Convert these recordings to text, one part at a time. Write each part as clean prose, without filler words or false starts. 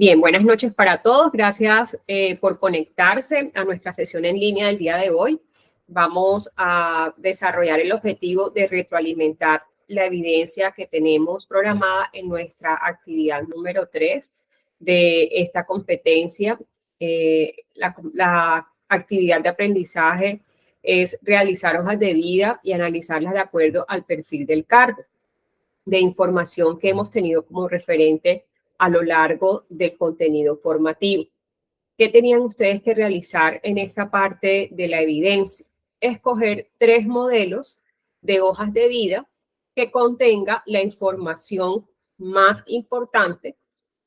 Bien, buenas noches para todos. Gracias por conectarse a nuestra sesión en línea del día de hoy. Vamos a desarrollar el objetivo de retroalimentar la evidencia que tenemos programada en nuestra actividad número 3 de esta competencia. La actividad de aprendizaje es realizar hojas de vida y analizarlas de acuerdo al perfil del cargo de información que hemos tenido como referente a lo largo del contenido formativo. ¿Qué tenían ustedes que realizar en esta parte de la evidencia? Escoger 3 modelos de hojas de vida que contenga la información más importante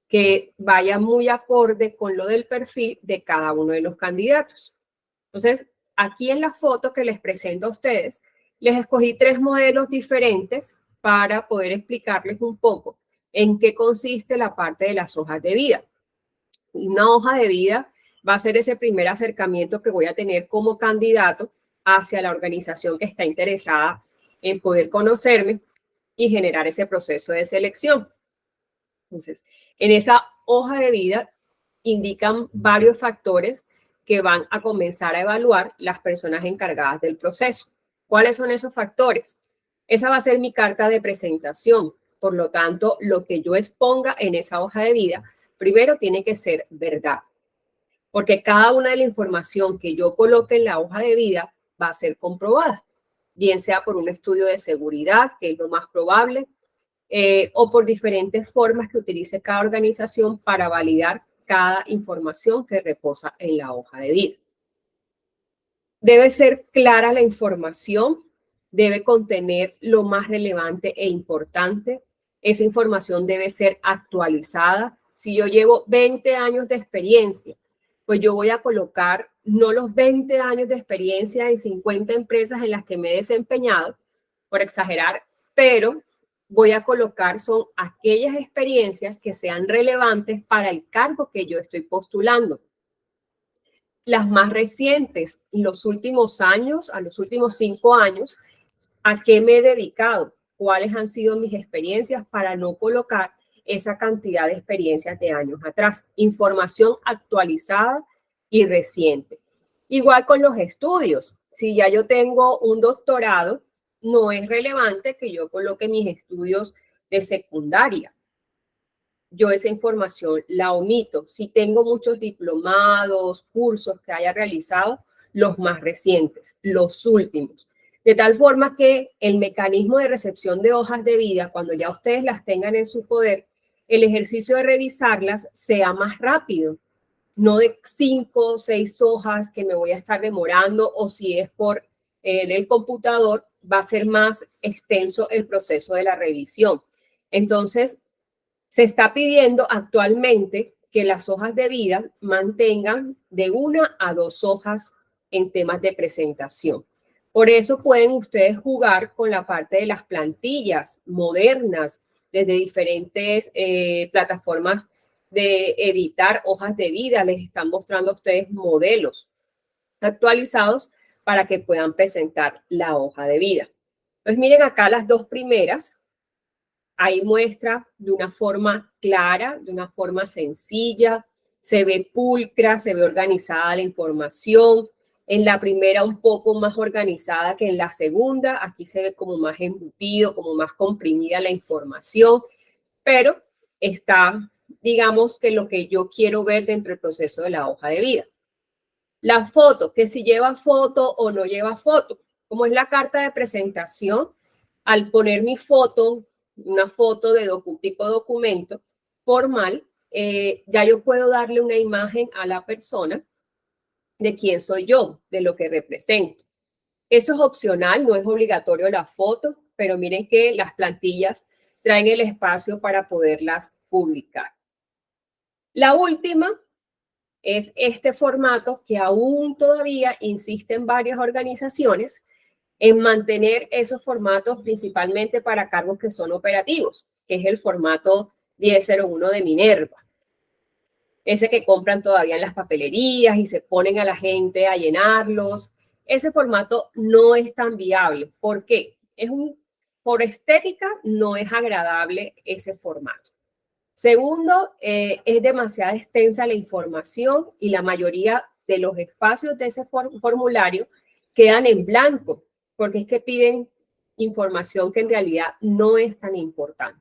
que vaya muy acorde con lo del perfil de cada uno de los candidatos. Entonces, aquí en la foto que les presento a ustedes, les escogí 3 modelos diferentes para poder explicarles un poco en qué consiste la parte de las hojas de vida. Una hoja de vida va a ser ese primer acercamiento que voy a tener como candidato hacia la organización que está interesada en poder conocerme y generar ese proceso de selección. Entonces, en esa hoja de vida indican varios factores que van a comenzar a evaluar las personas encargadas del proceso. ¿Cuáles son esos factores? Esa va a ser mi carta de presentación. Por lo tanto, lo que yo exponga en esa hoja de vida, primero tiene que ser verdad. Porque cada una de la información que yo coloque en la hoja de vida va a ser comprobada, bien sea por un estudio de seguridad, que es lo más probable, o por diferentes formas que utilice cada organización para validar cada información que reposa en la hoja de vida. Debe ser clara la información, debe contener lo más relevante e importante. Esa información debe ser actualizada. Si yo llevo 20 años de experiencia, pues yo voy a colocar no los 20 años de experiencia en 50 empresas en las que me he desempeñado, por exagerar, pero voy a colocar son aquellas experiencias que sean relevantes para el cargo que yo estoy postulando. Las más recientes, los últimos años, a los últimos 5 años, ¿a qué me he dedicado? ¿Cuáles han sido mis experiencias para no colocar esa cantidad de experiencias de años atrás? Información actualizada y reciente. Igual con los estudios. Si ya yo tengo un doctorado, no es relevante que yo coloque mis estudios de secundaria. Yo esa información la omito. Si tengo muchos diplomados, cursos que haya realizado, los más recientes, los últimos. De tal forma que el mecanismo de recepción de hojas de vida, cuando ya ustedes las tengan en su poder, el ejercicio de revisarlas sea más rápido. No de 5 o 6 hojas que me voy a estar demorando, o si es por el computador, va a ser más extenso el proceso de la revisión. Entonces, se está pidiendo actualmente que las hojas de vida mantengan de 1 a 2 hojas en temas de presentación. Por eso pueden ustedes jugar con la parte de las plantillas modernas desde diferentes plataformas de editar hojas de vida. Les están mostrando a ustedes modelos actualizados para que puedan presentar la hoja de vida. Entonces miren acá las 2 primeras. Ahí muestra de una forma clara, de una forma sencilla, se ve pulcra, se ve organizada la información. En la primera un poco más organizada que en la segunda, aquí se ve como más embutido, como más comprimida la información, pero está, digamos que lo que yo quiero ver dentro del proceso de la hoja de vida. La foto, que si lleva foto o no lleva foto, como es la carta de presentación, al poner mi foto, una foto de tipo documento formal, ya yo puedo darle una imagen a la persona de quién soy yo, de lo que represento. Eso es opcional, no es obligatorio la foto, pero miren que las plantillas traen el espacio para poderlas publicar. La última es este formato que aún todavía insisten varias organizaciones en mantener esos formatos principalmente para cargos que son operativos, que es el formato 1001 de Minerva. Ese que compran todavía en las papelerías y se ponen a la gente a llenarlos. Ese formato no es tan viable. ¿Por qué? Por estética no es agradable ese formato. Segundo, es demasiado extensa la información y la mayoría de los espacios de ese formulario quedan en blanco, porque es que piden información que en realidad no es tan importante.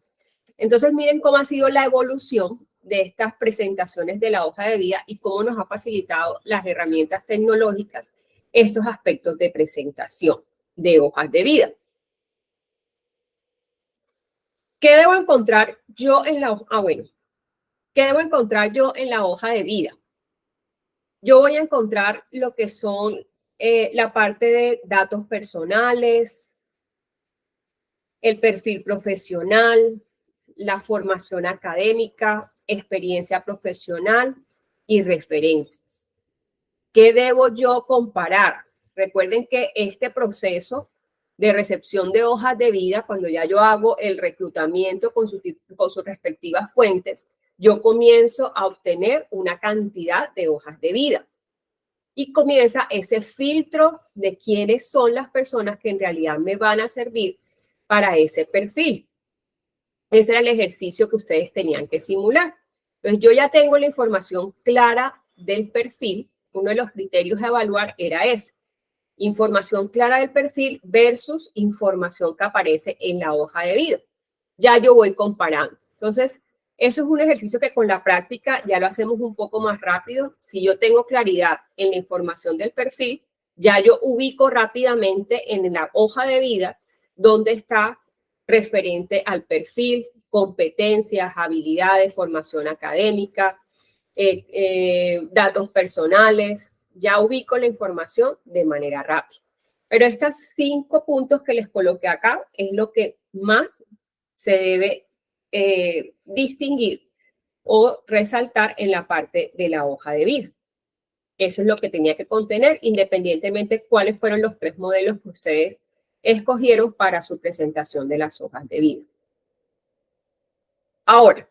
Entonces, miren cómo ha sido la evolución de estas presentaciones de la hoja de vida y cómo nos ha facilitado las herramientas tecnológicas estos aspectos de presentación de hojas de vida. ¿Qué debo encontrar yo en la hoja? ¿Qué debo encontrar yo en la hoja de vida? Yo voy a encontrar lo que son la parte de datos personales, el perfil profesional, la formación académica, experiencia profesional y referencias. ¿Qué debo yo comparar? Recuerden que este proceso de recepción de hojas de vida, cuando ya yo hago el reclutamiento con sus respectivas fuentes, yo comienzo a obtener una cantidad de hojas de vida. Y comienza ese filtro de quiénes son las personas que en realidad me van a servir para ese perfil. Ese era el ejercicio que ustedes tenían que simular. Entonces, yo ya tengo la información clara del perfil. Uno de los criterios a evaluar era ese. Información clara del perfil versus información que aparece en la hoja de vida. Ya yo voy comparando. Entonces, eso es un ejercicio que con la práctica ya lo hacemos un poco más rápido. Si yo tengo claridad en la información del perfil, ya yo ubico rápidamente en la hoja de vida dónde está referente al perfil, competencias, habilidades, formación académica, datos personales. Ya ubico la información de manera rápida. Pero estos 5 puntos que les coloqué acá es lo que más se debe distinguir o resaltar en la parte de la hoja de vida. Eso es lo que tenía que contener, independientemente de cuáles fueron los 3 modelos que ustedes escogieron para su presentación de las hojas de vida. Ahora,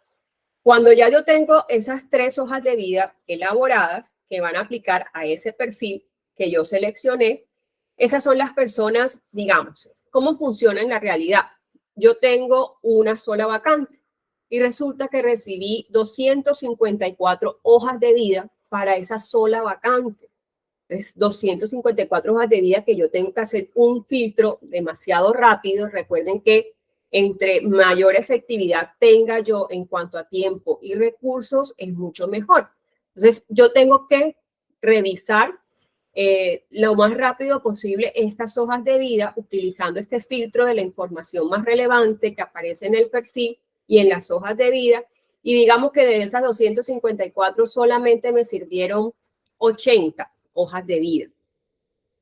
cuando ya yo tengo esas 3 hojas de vida elaboradas que van a aplicar a ese perfil que yo seleccioné, esas son las personas, digamos, ¿cómo funciona en la realidad? Yo tengo una sola vacante y resulta que recibí 254 hojas de vida para esa sola vacante. Es 254 hojas de vida que yo tengo que hacer un filtro demasiado rápido. Recuerden que entre mayor efectividad tenga yo en cuanto a tiempo y recursos, es mucho mejor. Entonces, yo tengo que revisar lo más rápido posible estas hojas de vida utilizando este filtro de la información más relevante que aparece en el perfil y en las hojas de vida. Y digamos que de esas 254 solamente me sirvieron 80 hojas de vida.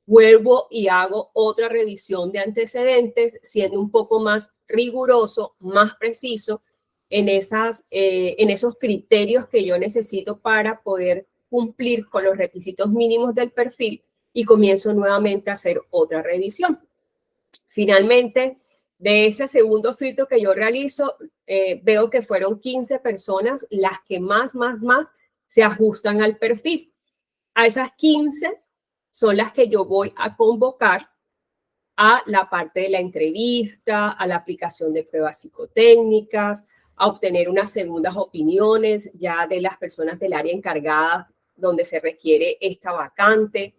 Vuelvo y hago otra revisión de antecedentes, siendo un poco más riguroso, más preciso en esos criterios que yo necesito para poder cumplir con los requisitos mínimos del perfil y comienzo nuevamente a hacer otra revisión. Finalmente, de ese segundo filtro que yo realizo, veo que fueron 15 personas las que más se ajustan al perfil. A esas 15 son las que yo voy a convocar a la parte de la entrevista, a la aplicación de pruebas psicotécnicas, a obtener unas segundas opiniones ya de las personas del área encargada donde se requiere esta vacante.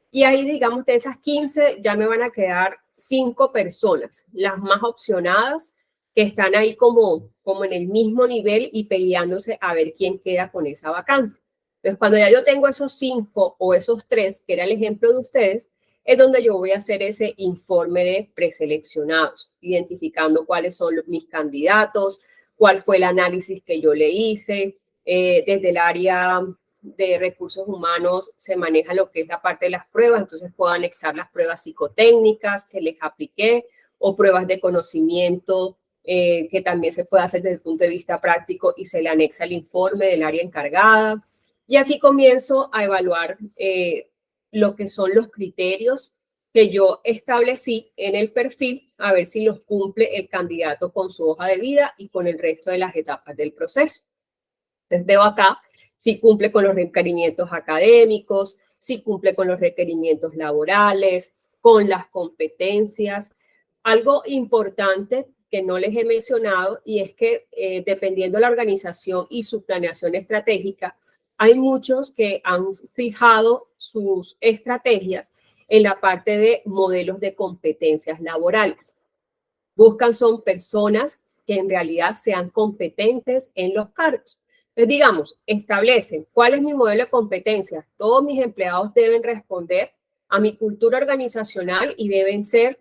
Y ahí, digamos, de esas 15 ya me van a quedar 5 personas, las más opcionadas, que están ahí como en el mismo nivel y peleándose a ver quién queda con esa vacante. Entonces, cuando ya yo tengo esos 5 o esos 3, que era el ejemplo de ustedes, es donde yo voy a hacer ese informe de preseleccionados, identificando cuáles son mis candidatos, cuál fue el análisis que yo le hice, desde el área de recursos humanos se maneja lo que es la parte de las pruebas, entonces puedo anexar las pruebas psicotécnicas que les apliqué o pruebas de conocimiento que también se puede hacer desde el punto de vista práctico y se le anexa el informe del área encargada. Y aquí comienzo a evaluar lo que son los criterios que yo establecí en el perfil, a ver si los cumple el candidato con su hoja de vida y con el resto de las etapas del proceso. Entonces veo acá si cumple con los requerimientos académicos, si cumple con los requerimientos laborales, con las competencias. Algo importante que no les he mencionado, y es que dependiendo de la organización y su planeación estratégica, hay muchos que han fijado sus estrategias en la parte de modelos de competencias laborales. Buscan son personas que en realidad sean competentes en los cargos. Entonces, digamos, establecen cuál es mi modelo de competencias. Todos mis empleados deben responder a mi cultura organizacional y deben ser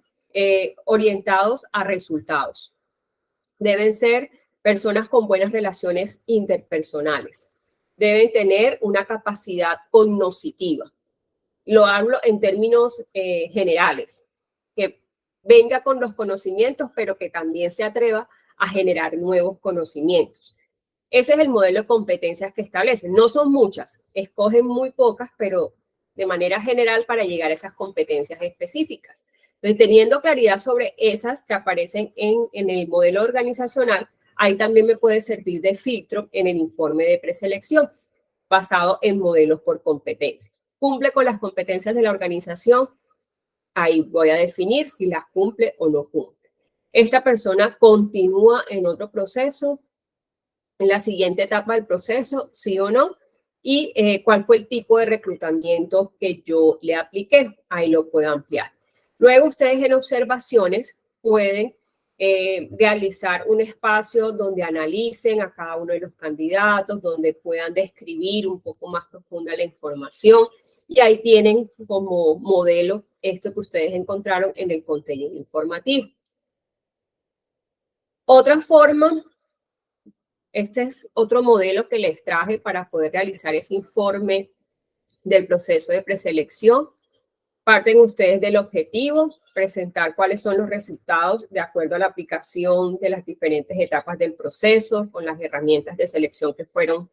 orientados a resultados. Deben ser personas con buenas relaciones interpersonales. Deben tener una capacidad cognitiva. Lo hablo en términos generales, que venga con los conocimientos, pero que también se atreva a generar nuevos conocimientos. Ese es el modelo de competencias que establecen. No son muchas, escogen muy pocas, pero de manera general para llegar a esas competencias específicas. Entonces, teniendo claridad sobre esas que aparecen en el modelo organizacional, ahí también me puede servir de filtro en el informe de preselección, basado en modelos por competencia. ¿Cumple con las competencias de la organización? Ahí voy a definir si las cumple o no cumple. Esta persona continúa en otro proceso, en la siguiente etapa del proceso, sí o no, y cuál fue el tipo de reclutamiento que yo le apliqué. Ahí lo puedo ampliar. Luego ustedes en observaciones pueden realizar un espacio donde analicen a cada uno de los candidatos, donde puedan describir un poco más profunda la información, y ahí tienen como modelo esto que ustedes encontraron en el contenido informativo. Otra forma, este es otro modelo que les traje para poder realizar ese informe del proceso de preselección. Parten ustedes del objetivo, presentar cuáles son los resultados de acuerdo a la aplicación de las diferentes etapas del proceso, con las herramientas de selección que fueron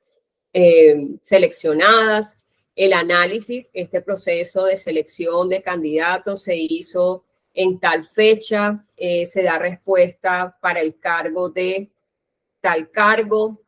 seleccionadas. El análisis, este proceso de selección de candidatos se hizo en tal fecha, se da respuesta para el cargo de tal cargo,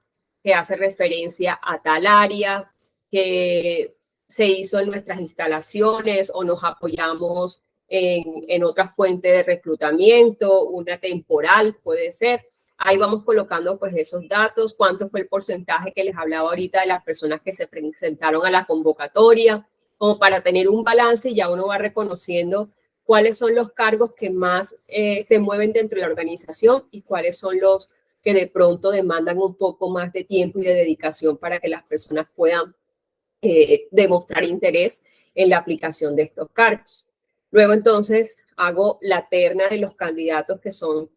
que hace referencia a tal área, que se hizo en nuestras instalaciones o nos apoyamos en otra fuente de reclutamiento, una temporal puede ser. Ahí vamos colocando pues esos datos, cuánto fue el porcentaje que les hablaba ahorita de las personas que se presentaron a la convocatoria, como para tener un balance y ya uno va reconociendo cuáles son los cargos que más se mueven dentro de la organización y cuáles son los que de pronto demandan un poco más de tiempo y de dedicación para que las personas puedan demostrar interés en la aplicación de estos cargos. Luego entonces hago la terna de los candidatos que son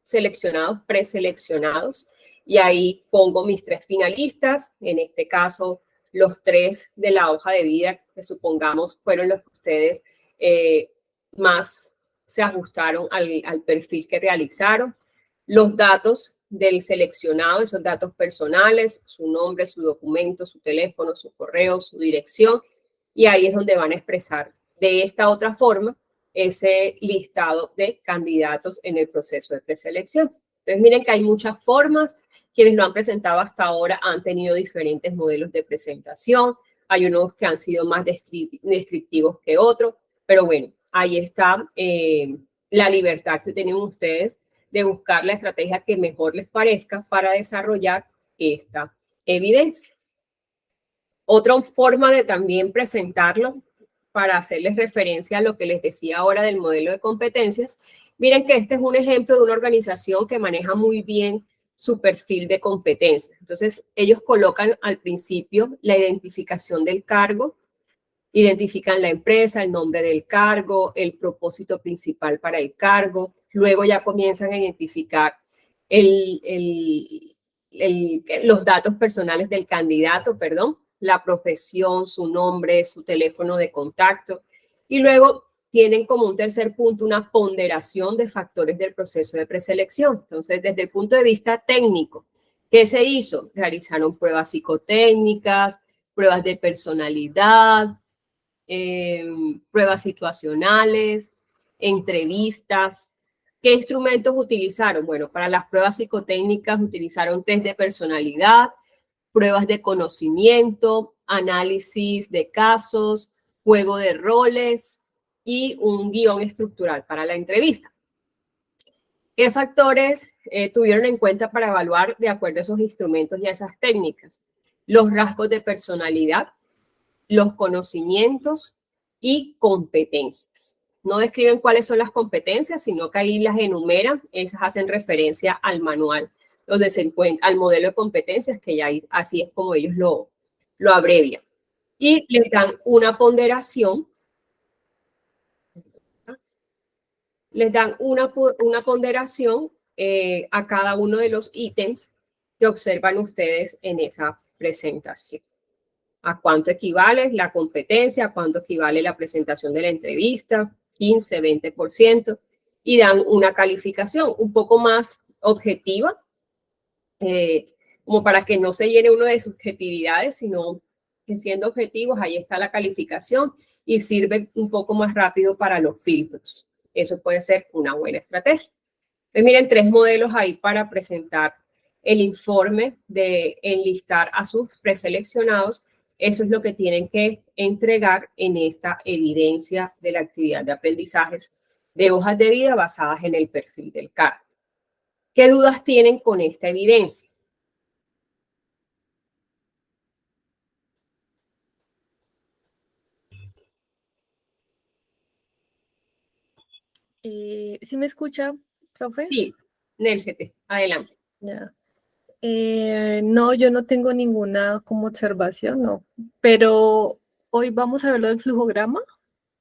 seleccionados, preseleccionados, y ahí pongo mis 3 finalistas, en este caso los 3 de la hoja de vida que supongamos fueron los que ustedes más se ajustaron al perfil que realizaron, los datos del seleccionado, esos datos personales, su nombre, su documento, su teléfono, su correo, su dirección, y ahí es donde van a expresar de esta otra forma ese listado de candidatos en el proceso de preselección. Entonces, miren que hay muchas formas. Quienes lo han presentado hasta ahora han tenido diferentes modelos de presentación. Hay unos que han sido más descriptivos que otros, pero bueno, ahí está la libertad que tienen ustedes de buscar la estrategia que mejor les parezca para desarrollar esta evidencia. Otra forma de también presentarlo, para hacerles referencia a lo que les decía ahora del modelo de competencias, miren que este es un ejemplo de una organización que maneja muy bien su perfil de competencias. Entonces, ellos colocan al principio la identificación del cargo, identifican la empresa, el nombre del cargo, el propósito principal para el cargo. Luego ya comienzan a identificar los datos personales del candidato, la profesión, su nombre, su teléfono de contacto. Y luego tienen como un tercer punto una ponderación de factores del proceso de preselección. Entonces, desde el punto de vista técnico, ¿qué se hizo? Realizaron pruebas psicotécnicas, pruebas de personalidad, pruebas situacionales, entrevistas. ¿Qué instrumentos utilizaron? Bueno, para las pruebas psicotécnicas utilizaron test de personalidad, pruebas de conocimiento, análisis de casos, juego de roles y un guión estructural para la entrevista. ¿Qué factores tuvieron en cuenta para evaluar de acuerdo a esos instrumentos y a esas técnicas? Los rasgos de personalidad, los conocimientos y competencias. No describen cuáles son las competencias, sino que ahí las enumeran. Esas hacen referencia al manual donde se encuentra, al modelo de competencias, que ya así es como ellos lo abrevian. Y les dan una ponderación. Les dan una ponderación a cada uno de los ítems que observan ustedes en esa presentación. ¿A cuánto equivale la competencia? ¿A cuánto equivale la presentación de la entrevista? 15, 20%. Y dan una calificación un poco más objetiva, como para que no se llene uno de subjetividades, sino que siendo objetivos, ahí está la calificación y sirve un poco más rápido para los filtros. Eso puede ser una buena estrategia. Entonces, miren, 3 modelos ahí para presentar el informe de enlistar a sus preseleccionados. Eso es lo que tienen que entregar en esta evidencia de la actividad de aprendizajes de hojas de vida basadas en el perfil del cargo. ¿Qué dudas tienen con esta evidencia? ¿Sí me escucha, profe? Sí, Nelcete, adelante. Ya. No, yo no tengo ninguna como observación, no. Pero hoy vamos a ver lo del flujograma.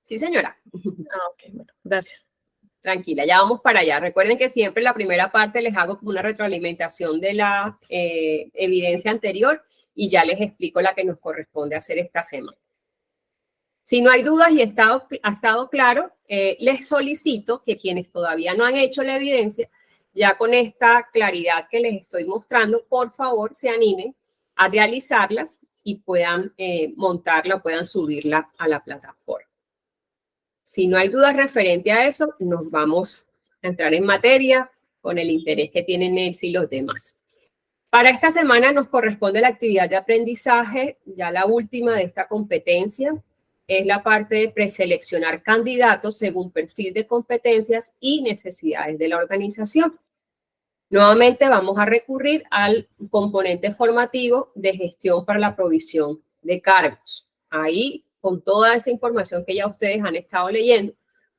Sí, señora. Ok, bueno, gracias. Tranquila, ya vamos para allá. Recuerden que siempre en la primera parte les hago como una retroalimentación de la evidencia anterior y ya les explico la que nos corresponde hacer esta semana. Si no hay dudas y ha estado claro, les solicito que quienes todavía no han hecho la evidencia, ya con esta claridad que les estoy mostrando, por favor se animen a realizarlas y puedan montarla, puedan subirla a la plataforma. Si no hay dudas referente a eso, nos vamos a entrar en materia con el interés que tienen Nelsi y los demás. Para esta semana nos corresponde la actividad de aprendizaje, ya la última de esta competencia, es la parte de preseleccionar candidatos según perfil de competencias y necesidades de la organización. Nuevamente vamos a recurrir al componente formativo de gestión para la provisión de cargos. Ahí, con toda esa información que ya ustedes han estado leyendo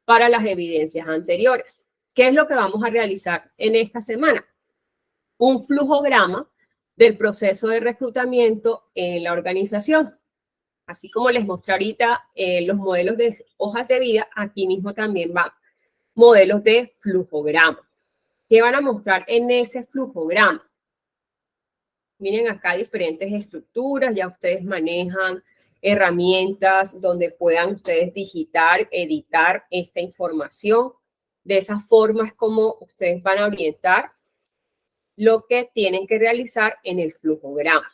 para las evidencias anteriores. ¿Qué es lo que vamos a realizar en esta semana? Un flujograma del proceso de reclutamiento en la organización. Así como les mostré ahorita los modelos de hojas de vida, aquí mismo también van modelos de flujograma. ¿Qué van a mostrar en ese flujograma? Miren acá diferentes estructuras, ya ustedes manejan herramientas donde puedan ustedes digitar, editar esta información. De esa forma es como ustedes van a orientar lo que tienen que realizar en el flujograma.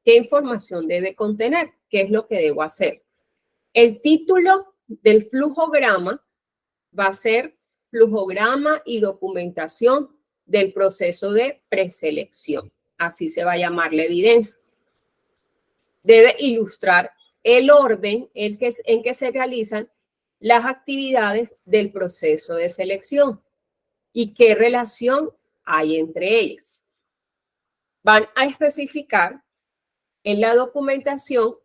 ¿Qué información debe contener? ¿Qué es lo que debo hacer? El título del flujograma va a ser flujograma y documentación del proceso de preselección. Así se va a llamar la evidencia. Debe ilustrar el orden en que se realizan las actividades del proceso de selección y qué relación hay entre ellas. Van a especificar en la documentación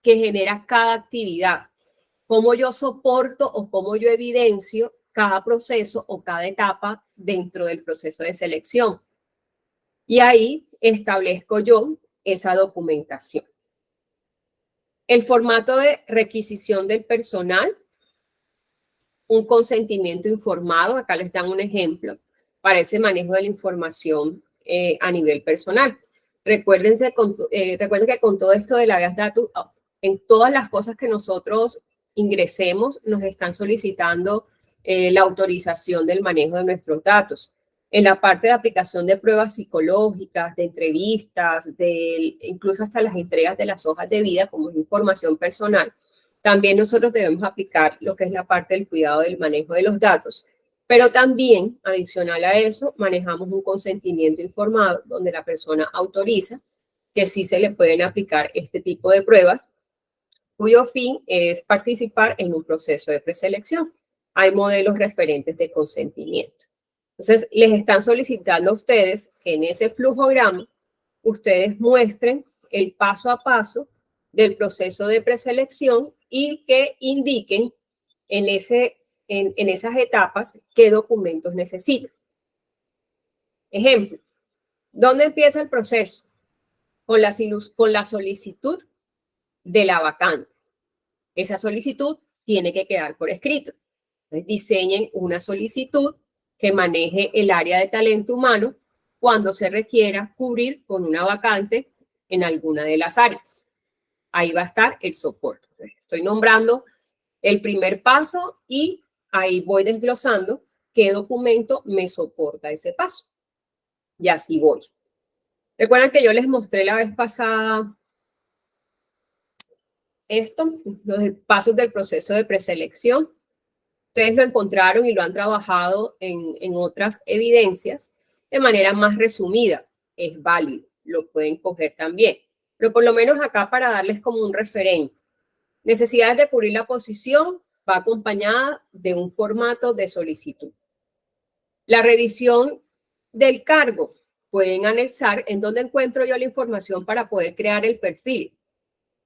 que genera cada actividad, cómo yo soporto o cómo yo evidencio cada proceso o cada etapa dentro del proceso de selección. Y ahí establezco yo esa documentación. El formato de requisición del personal, un consentimiento informado, acá les dan un ejemplo, para ese manejo de la información a nivel personal. Recuerden que con todo esto de la base datos, en todas las cosas que nosotros ingresemos, nos están solicitando la autorización del manejo de nuestros datos. En la parte de aplicación de pruebas psicológicas, de entrevistas, incluso hasta las entregas de las hojas de vida como información personal, también nosotros debemos aplicar lo que es la parte del cuidado del manejo de los datos, pero también, adicional a eso, manejamos un consentimiento informado donde la persona autoriza que sí se le pueden aplicar este tipo de pruebas, cuyo fin es participar en un proceso de preselección. Hay modelos referentes de consentimiento. Entonces, les están solicitando a ustedes que en ese flujograma ustedes muestren el paso a paso del proceso de preselección y que indiquen en esas etapas qué documentos necesitan. Ejemplo, ¿dónde empieza el proceso? Con la solicitud de la vacante. Esa solicitud tiene que quedar por escrito. Entonces, diseñen una solicitud que maneje el área de talento humano cuando se requiera cubrir con una vacante en alguna de las áreas. Ahí va a estar el soporte. Entonces, estoy nombrando el primer paso y ahí voy desglosando qué documento me soporta ese paso. Y así voy. Recuerdan que yo les mostré la vez pasada los pasos del proceso de preselección. Ustedes lo encontraron y lo han trabajado en otras evidencias de manera más resumida. Es válido, lo pueden coger también. Pero por lo menos acá para darles como un referente. Necesidades de cubrir la posición va acompañada de un formato de solicitud. La revisión del cargo. Pueden anexar en dónde encuentro yo la información para poder crear el perfil.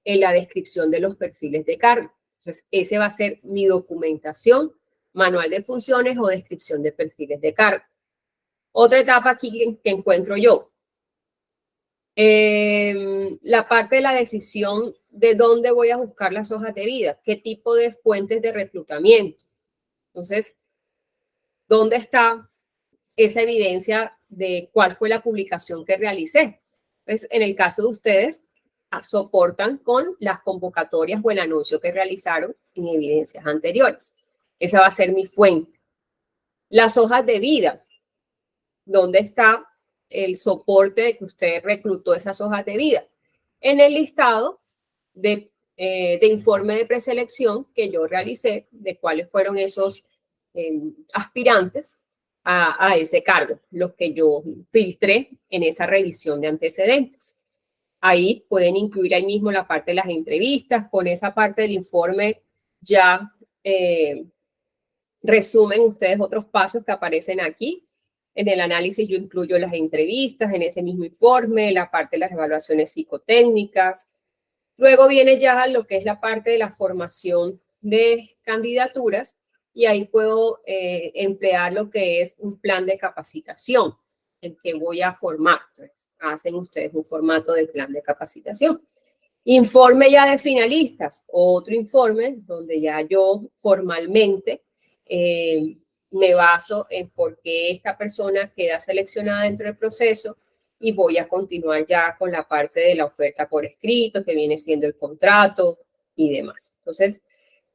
En la descripción de los perfiles de cargo. Entonces, ese va a ser mi documentación, manual de funciones o descripción de perfiles de cargo. Otra etapa aquí que encuentro yo. La parte de la decisión de dónde voy a buscar las hojas de vida, qué tipo de fuentes de reclutamiento. Entonces, ¿dónde está esa evidencia de cuál fue la publicación que realicé? Entonces, en el caso de ustedes, soportan con las convocatorias o el anuncio que realizaron en evidencias anteriores. Esa va a ser mi fuente. Las hojas de vida. ¿Dónde está el soporte de que usted reclutó esas hojas de vida? En el listado de informe de preselección que yo realicé de cuáles fueron esos aspirantes a ese cargo, los que yo filtré en esa revisión de antecedentes. Ahí pueden incluir ahí mismo la parte de las entrevistas. Con esa parte del informe ya resumen ustedes otros pasos que aparecen aquí. En el análisis yo incluyo las entrevistas en ese mismo informe, la parte de las evaluaciones psicotécnicas. Luego viene ya lo que es la parte de la formación de candidaturas y ahí puedo emplear lo que es un plan de capacitación, el que voy a formar. Entonces, hacen ustedes un formato de plan de capacitación. Informe ya de finalistas, otro informe donde ya yo formalmente me baso en por qué esta persona queda seleccionada dentro del proceso y voy a continuar ya con la parte de la oferta por escrito, que viene siendo el contrato y demás. Entonces,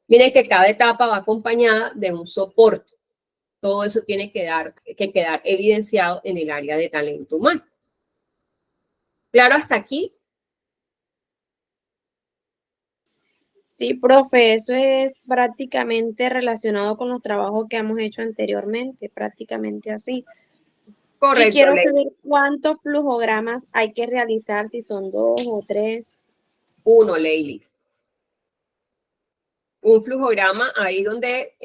miren que cada etapa va acompañada de un soporte. Todo eso tiene que quedar evidenciado en el área de talento humano. ¿Claro hasta aquí? Sí, profe, eso es prácticamente relacionado con los trabajos que hemos hecho anteriormente, prácticamente así. Correcto. Y quiero saber cuántos flujogramas hay que realizar, si son 2 o 3. 1, Leilis. Un flujograma ahí donde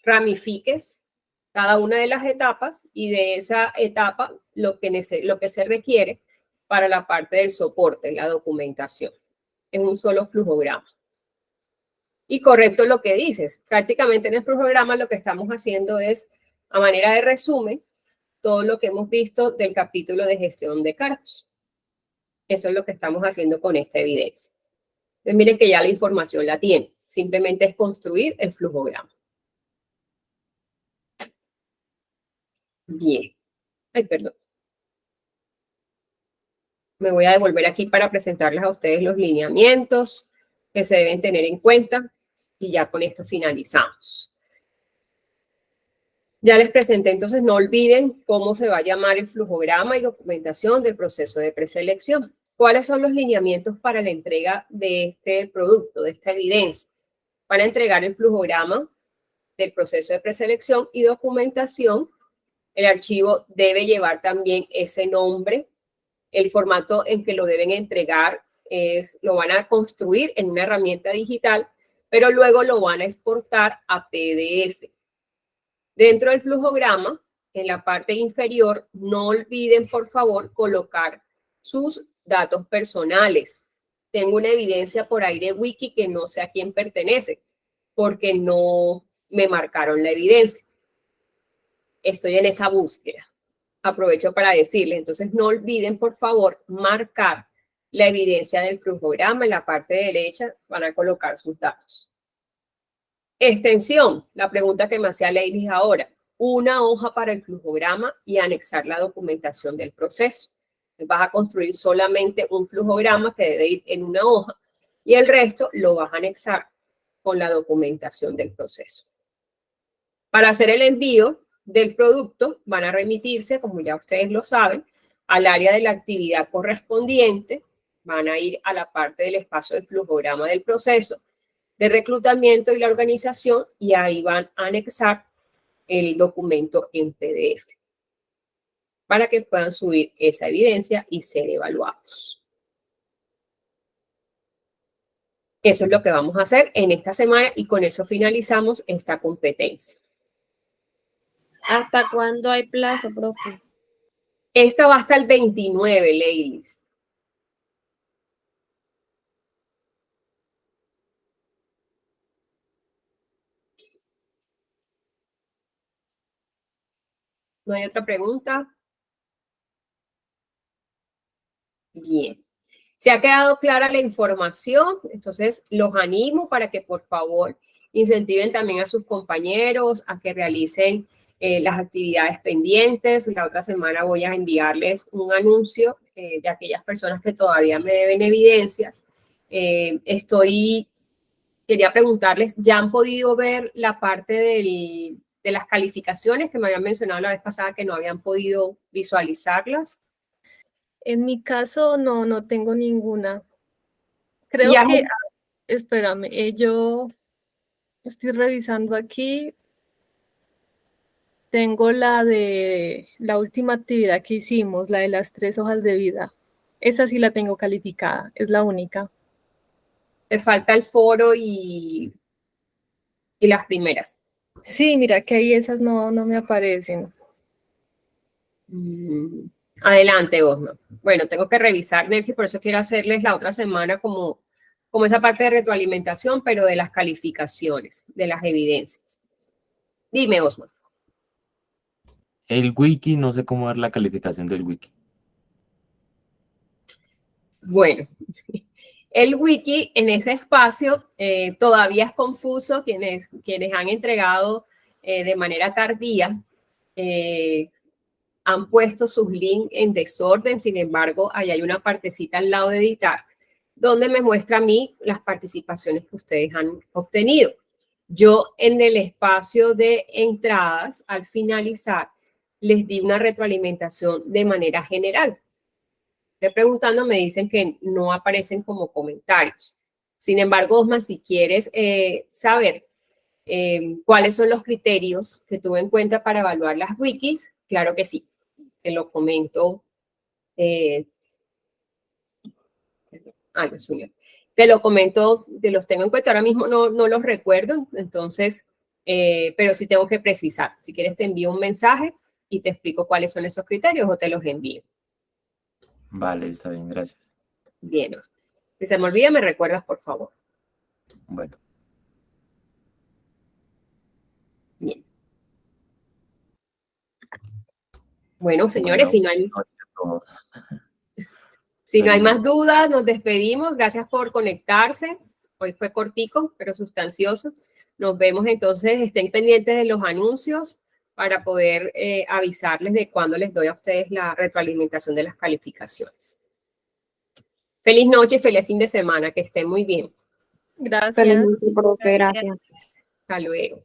ramifiques cada una de las etapas y de esa etapa lo que se requiere para la parte del soporte, la documentación. Es un solo flujograma. Y correcto lo que dices, prácticamente en el flujograma lo que estamos haciendo es, a manera de resumen, todo lo que hemos visto del capítulo de gestión de cargos. Eso es lo que estamos haciendo con esta evidencia. Entonces miren que ya la información la tiene, simplemente es construir el flujograma. Bien. Ay, perdón. Me voy a devolver aquí para presentarles a ustedes los lineamientos que se deben tener en cuenta y ya con esto finalizamos. Ya les presenté, entonces no olviden cómo se va a llamar el flujograma y documentación del proceso de preselección. ¿Cuáles son los lineamientos para la entrega de este producto, de esta evidencia? Para entregar el flujograma del proceso de preselección y documentación, el archivo debe llevar también ese nombre. El formato en que lo deben entregar lo van a construir en una herramienta digital, pero luego lo van a exportar a PDF. Dentro del flujograma en la parte inferior, no olviden, por favor, colocar sus datos personales. Tengo una evidencia por ahí de Wiki que no sé a quién pertenece, porque no me marcaron la evidencia. Estoy en esa búsqueda. Aprovecho para decirles, entonces no olviden, por favor, marcar la evidencia del flujograma. En la parte derecha van a colocar sus datos. Extensión, la pregunta que me hacía Lady ahora. Una hoja para el flujograma y anexar la documentación del proceso. Vas a construir solamente un flujograma que debe ir en una hoja y el resto lo vas a anexar con la documentación del proceso. Para hacer el envío del producto van a remitirse, como ya ustedes lo saben, al área de la actividad correspondiente. Van a ir a la parte del espacio de flujograma del proceso de reclutamiento y la organización y ahí van a anexar el documento en PDF para que puedan subir esa evidencia y ser evaluados. Eso es lo que vamos a hacer en esta semana y con eso finalizamos esta competencia. ¿Hasta cuándo hay plazo, profe? Esta va hasta el 29, ladies. ¿No hay otra pregunta? Bien. ¿Se ha quedado clara la información? Entonces, los animo para que, por favor, incentiven también a sus compañeros a que realicen las actividades pendientes. La otra semana voy a enviarles un anuncio de aquellas personas que todavía me deben evidencias. Quería preguntarles, ¿ya han podido ver la parte de las calificaciones que me habían mencionado la vez pasada que no habían podido visualizarlas? En mi caso, no tengo ninguna. Creo que, espérame, yo estoy revisando aquí. Tengo la de la última actividad que hicimos, la de las 3 hojas de vida. Esa sí la tengo calificada, es la única. Te falta el foro y las primeras. Sí, mira que ahí esas no me aparecen. Adelante, Osma. Bueno, tengo que revisar, Nelsi, por eso quiero hacerles la otra semana como esa parte de retroalimentación, pero de las calificaciones, de las evidencias. Dime, Osma. El wiki, no sé cómo ver la calificación del wiki. Bueno, el wiki en ese espacio todavía es confuso. Quienes han entregado de manera tardía han puesto sus links en desorden. Sin embargo, ahí hay una partecita al lado de editar donde me muestra a mí las participaciones que ustedes han obtenido. Yo en el espacio de entradas, al finalizar, les di una retroalimentación de manera general. Estoy preguntando, me dicen que no aparecen como comentarios. Sin embargo, Osma, si quieres saber cuáles son los criterios que tuve en cuenta para evaluar las wikis, claro que sí, te lo comento. Te lo comento, te los tengo en cuenta. Ahora mismo no los recuerdo, entonces, pero sí tengo que precisar. Si quieres te envío un mensaje y te explico cuáles son esos criterios o te los envío. Vale, está bien, gracias. Bien. Si se me olvida, me recuerdas, por favor. Bueno. Bien. Bueno, señores, si no hay más dudas, nos despedimos. Gracias por conectarse. Hoy fue cortico, pero sustancioso. Nos vemos entonces. Estén pendientes de los anuncios para poder avisarles de cuándo les doy a ustedes la retroalimentación de las calificaciones. Feliz noche y feliz fin de semana. Que estén muy bien. Gracias. Feliz noche, profe. Gracias. Hasta luego.